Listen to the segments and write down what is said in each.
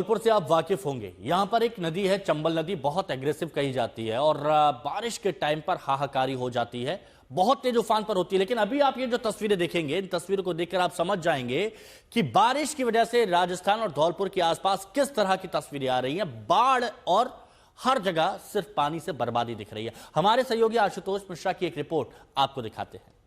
जबलपुर से आप वाकिफ होंगे। यहां पर एक नदी है, चंबल नदी, बहुत एग्रेसिव कही जाती है और बारिश के टाइम पर हाहाकारी हो जाती है, बहुत तेज उफान पर होती है। लेकिन अभी आप ये जो तस्वीरें देखेंगे, इन तस्वीरों को देखकर आप समझ जाएंगे कि बारिश की वजह से राजस्थान और धौलपुर के आसपास किस तरह की तस्वीरें आ रही हैं। बाढ़ और हर जगह सिर्फ पानी से बर्बादी दिख रही है। हमारे सहयोगी आशुतोष मिश्रा की एक रिपोर्ट आपको दिखाते हैं।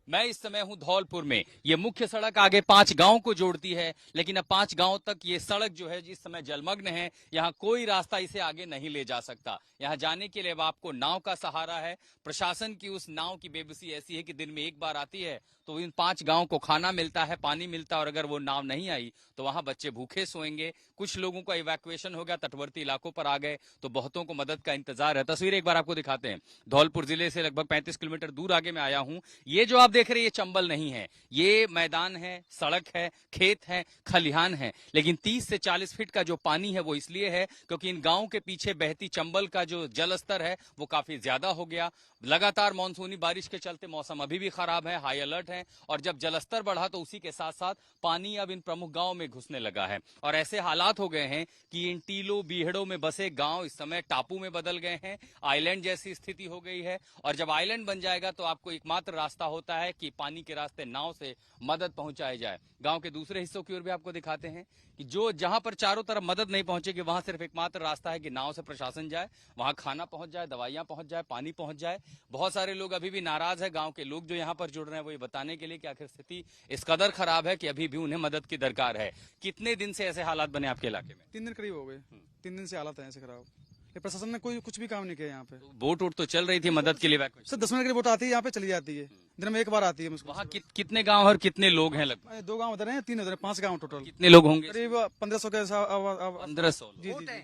मैं इस समय हूं धौलपुर में। ये मुख्य सड़क आगे 5 गांव को जोड़ती है, लेकिन अब 5 गांव तक ये सड़क जो है इस समय जलमग्न है। यहाँ कोई रास्ता इसे आगे नहीं ले जा सकता। यहाँ जाने के लिए अब आपको नाव का सहारा है। प्रशासन की उस नाव की बेबसी ऐसी है कि दिन में एक बार आती है तो इन 5 गांव को खाना मिलता है, पानी मिलता है, और अगर वो नाव नहीं आई तो वहां बच्चे भूखे सोएंगे। कुछ लोगों का इवैक्यूएशन हो गया, तटवर्ती इलाकों पर आ गए, तो बहुतों को मदद का इंतजार है। तस्वीर एक बार आपको दिखाते हैं। धौलपुर जिले से लगभग 35 किलोमीटर दूर आगे मैं आया हूं। ये जो आप देख रहे हैं ये चंबल नहीं है, ये मैदान है, सड़क है, खेत है, खलिहान है। लेकिन 30 से 40 फीट का जो पानी है वो इसलिए है क्योंकि इन गांवों के पीछे बहती चंबल का जो जल स्तर है वो काफी ज्यादा हो गया। लगातार मानसूनी बारिश के चलते मौसम अभी भी खराब है, हाई अलर्ट है, और जब जलस्तर बढ़ा तो उसी के साथ साथ पानी अब इन प्रमुख गांवों में घुसने लगा है। और ऐसे हालात हो गए हैं कि इन टीलों बीहड़ों में बसे गांव इस समय टापू में बदल गए हैं। आइलैंड जैसी स्थिति हो गई है, और जब आइलैंड बन जाएगा तो आपको एकमात्र रास्ता होता है कि पानी के रास्ते नाव से मदद पहुंचाई जाए। गांव के दूसरे हिस्सों की ओर भी आपको दिखाते हैं कि जो जहां पर चारों तरफ मदद नहीं पहुंचेगी वहां सिर्फ एकमात्र रास्ता है कि नाव से प्रशासन जाए, वहां खाना पहुंच जाए, दवाइयां पहुंच जाए, पानी पहुंच जाए। बहुत सारे लोग अभी भी नाराज है। गांव के लोग जो यहां पर जुड़ रहे हैं वो ये बताने के लिए कि आखिर स्थिति इस कदर खराब है कि अभी भी उन्हें मदद की दरकार है। कितने दिन से ऐसे हालात बने आपके इलाके में? 3 दिन करीब हो गए। 3 दिन से हालत है ऐसे खराब। ये प्रशासन ने कोई कुछ भी काम नहीं किया यहाँ पे। तो बोट वोट तो चल रही थी मदद के लिए? सर 10 मिनट की बोट आती है, यहाँ पे चली जाती है, दिन में एक बार आती है। वहाँ कितने गांव और कितने लोग हैं? लगभग 2 गांव उधर हैं, 3 उधर हैं, 5 गांव टोटल। कितने लोग होंगे? करीब 1500 के 1500। जी जी जी।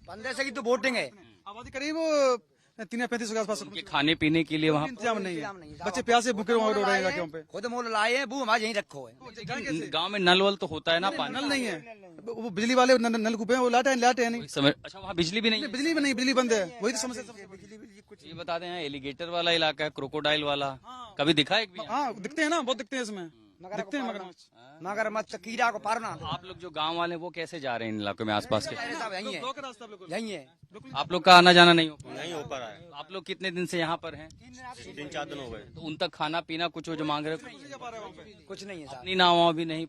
1500 की तो बोटिंग है। आबादी करीब 3 या 35 के आसपास। उनके खाने पीने के लिए वहाँ इंतजाम नहीं है, बच्चे प्यासे भूखे रो रहे हैं जाके वहाँ पे। खुद मोल लाए हैं, वो हमारे यहीं रखो है। गांव में नल वल तो होता है ना? पानी नल नहीं है, वो बिजली वाले नलकूप है, वो लाटे है नहीं। समय अच्छा वहाँ बिजली भी नहीं है? बिजली भी नहीं, बिजली बंद है, वही तो समस्या। ये बता दें, यहाँ एलिगेटर वाला इलाका है, क्रोकोडाइल वाला, कभी दिखा है? हाँ दिखते हैं ना, बहुत दिखते हैं इसमें, दिखते हैं मगरमच्छ कीड़ा को पारना। आप लोग जो गांव वाले वो कैसे जा रहे हैं इन इलाकों में आसपास के? यहीं है, यहीं है। आप लोग का आना जाना नहीं हो पा रहा है। आप लोग कितने दिन से यहाँ पर हैं? 3-4 दिन हो गए। तो उन तक खाना पीना कुछ जो मांग रहे कुछ नहीं है साहब। अपनी नाव भी नहीं।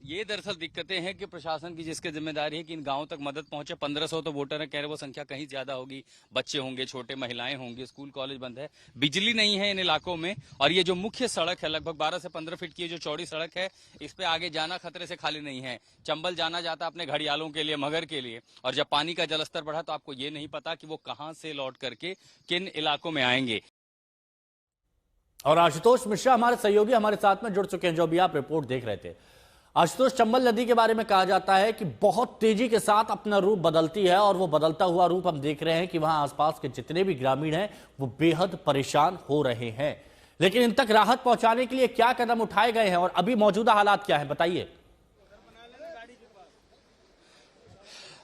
ये दरअसल दिक्कतें हैं कि प्रशासन की जिसकी जिम्मेदारी है कि इन गांवों तक मदद पहुंचे। 1500 तो वोटर है, कह रहे वो संख्या कहीं ज्यादा होगी। बच्चे होंगे, छोटे महिलाएं होंगी, स्कूल कॉलेज बंद है, बिजली नहीं है इन इलाकों में। और ये जो मुख्य सड़क है लगभग 12 से 15 फीट की जो चौड़ी सड़क है, इस पे आगे जाना खतरे से खाली नहीं है। चंबल जाना जाता अपने घड़ियालों के लिए, मगर के लिए, और जब पानी का जलस्तर बढ़ा तो आपको ये नहीं पता कि वो कहां से लौट करके किन इलाकों में आएंगे। और आशुतोष मिश्रा हमारे सहयोगी हमारे साथ में जुड़ चुके हैं, जो भी आप रिपोर्ट देख रहे थे। आशुतोष, चंबल नदी के बारे में कहा जाता है कि बहुत तेजी के साथ अपना रूप बदलती है, और वो बदलता हुआ रूप हम देख रहे हैं कि वहां आसपास के जितने भी ग्रामीण हैं वो बेहद परेशान हो रहे हैं। लेकिन इन तक राहत पहुंचाने के लिए क्या कदम उठाए गए हैं और अभी मौजूदा हालात क्या है, बताइए।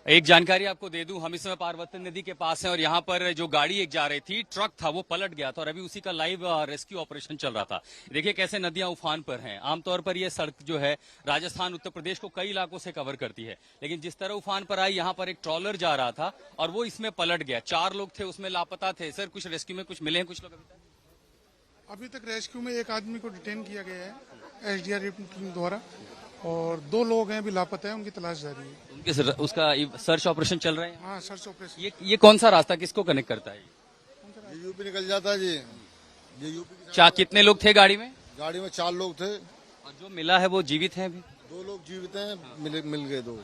एक जानकारी आपको दे दूं, हम इस समय पार्वती नदी के पास हैं और यहाँ पर जो गाड़ी एक जा रही थी, ट्रक था, वो पलट गया था और अभी उसी का लाइव रेस्क्यू ऑपरेशन चल रहा था। देखिए कैसे नदियां उफान पर हैं। आमतौर पर यह सड़क जो है राजस्थान उत्तर प्रदेश को कई इलाकों से कवर करती है, लेकिन जिस तरह उफान पर आई, यहाँ पर एक ट्रॉलर जा रहा था और वो इसमें पलट गया। 4 लोग थे उसमें लापता थे। सर कुछ रेस्क्यू में कुछ मिले हैं? कुछ लोग अभी तक रेस्क्यू में एक आदमी को डिटेन किया गया है एसडीआरएफ द्वारा, और 2 लोग हैं अभी लापता है, उनकी तलाश जारी है। उनके उसका सर्च ऑपरेशन चल रहे हैं? हाँ, सर्च ऑपरेशन। ये कौन सा रास्ता किसको कनेक्ट करता है? ये यूपी निकल जाता है जी। ये यूपी। कितने लोग थे गाड़ी में? गाड़ी में 4 लोग थे, और जो मिला है वो जीवित हैं? अभी 2 लोग जीवित हैं, मिल गए 2।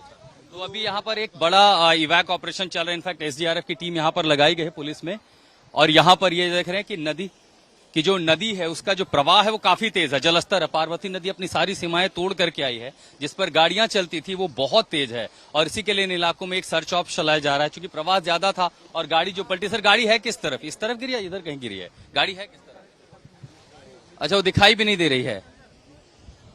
तो अभी यहाँ पर एक बड़ा इवैक ऑपरेशन चल रहा है। इनफैक्ट एसडीआरएफ की टीम यहाँ पर लगाई गई है पुलिस में, और यहाँ पर ये देख रहे हैं कि नदी की जो नदी है उसका जो प्रवाह है वो काफी तेज है। जलस्तर है, पार्वती नदी अपनी सारी सीमाएं तोड़ करके आई है, जिस पर गाड़ियां चलती थी वो बहुत तेज है, और इसी के लिए इन इलाकों में एक सर्च ऑफ चलाया जा रहा है। क्योंकि प्रवाह ज्यादा था और गाड़ी जो पलटी। सर गाड़ी है किस तरफ? इस तरफ गिरी है, इधर कहीं गिरी है? गाड़ी है किस तरफ? अच्छा, वो दिखाई भी नहीं दे रही है।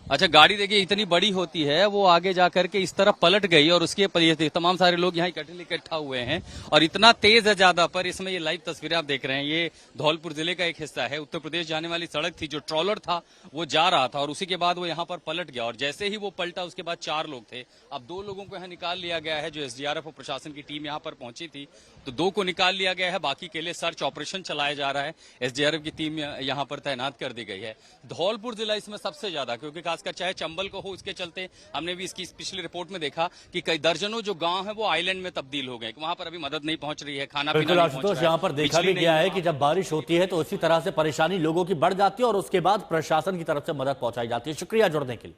अच्छा, गाड़ी देखिए इतनी बड़ी होती है, वो आगे जा करके इस तरफ पलट गई और उसके तमाम सारे लोग यहाँ इकट्ठा हुए हैं और इतना तेज है ज्यादा पर। इसमें ये लाइव तस्वीरें आप देख रहे हैं, ये धौलपुर जिले का एक हिस्सा है। उत्तर प्रदेश जाने वाली सड़क थी, जो ट्रॉलर था वो जा रहा था और उसी के बाद वो यहाँ पर पलट गया और जैसे ही वो पलटा उसके बाद 4 लोग थे। अब 2 लोगों को यहाँ निकाल लिया गया है। जो एसडीआरएफ और प्रशासन की टीम यहाँ पर पहुंची थी तो 2 को निकाल लिया गया है, बाकी के लिए सर्च ऑपरेशन चलाया जा रहा है। एसडीआरएफ की टीम यहाँ पर तैनात कर दी गई है। धौलपुर जिला इसमें सबसे ज्यादा, क्योंकि खासकर चाहे चंबल को हो, उसके चलते हमने भी इसकी पिछली रिपोर्ट में देखा कि कई दर्जनों जो गांव है वो आइलैंड में तब्दील हो गए। वहां पर अभी मदद नहीं पहुंच रही है, खाना पीना बिल्कुल नहीं आशुतोष, पहुंच रहा यहाँ है, पर देखा बिजली भी गया नहीं है कि जब बारिश होती है तो उसी तरह से परेशानी लोगों की बढ़ जाती है और उसके बाद प्रशासन की तरफ से मदद पहुंचाई जाती है। शुक्रिया जुड़ने के लिए।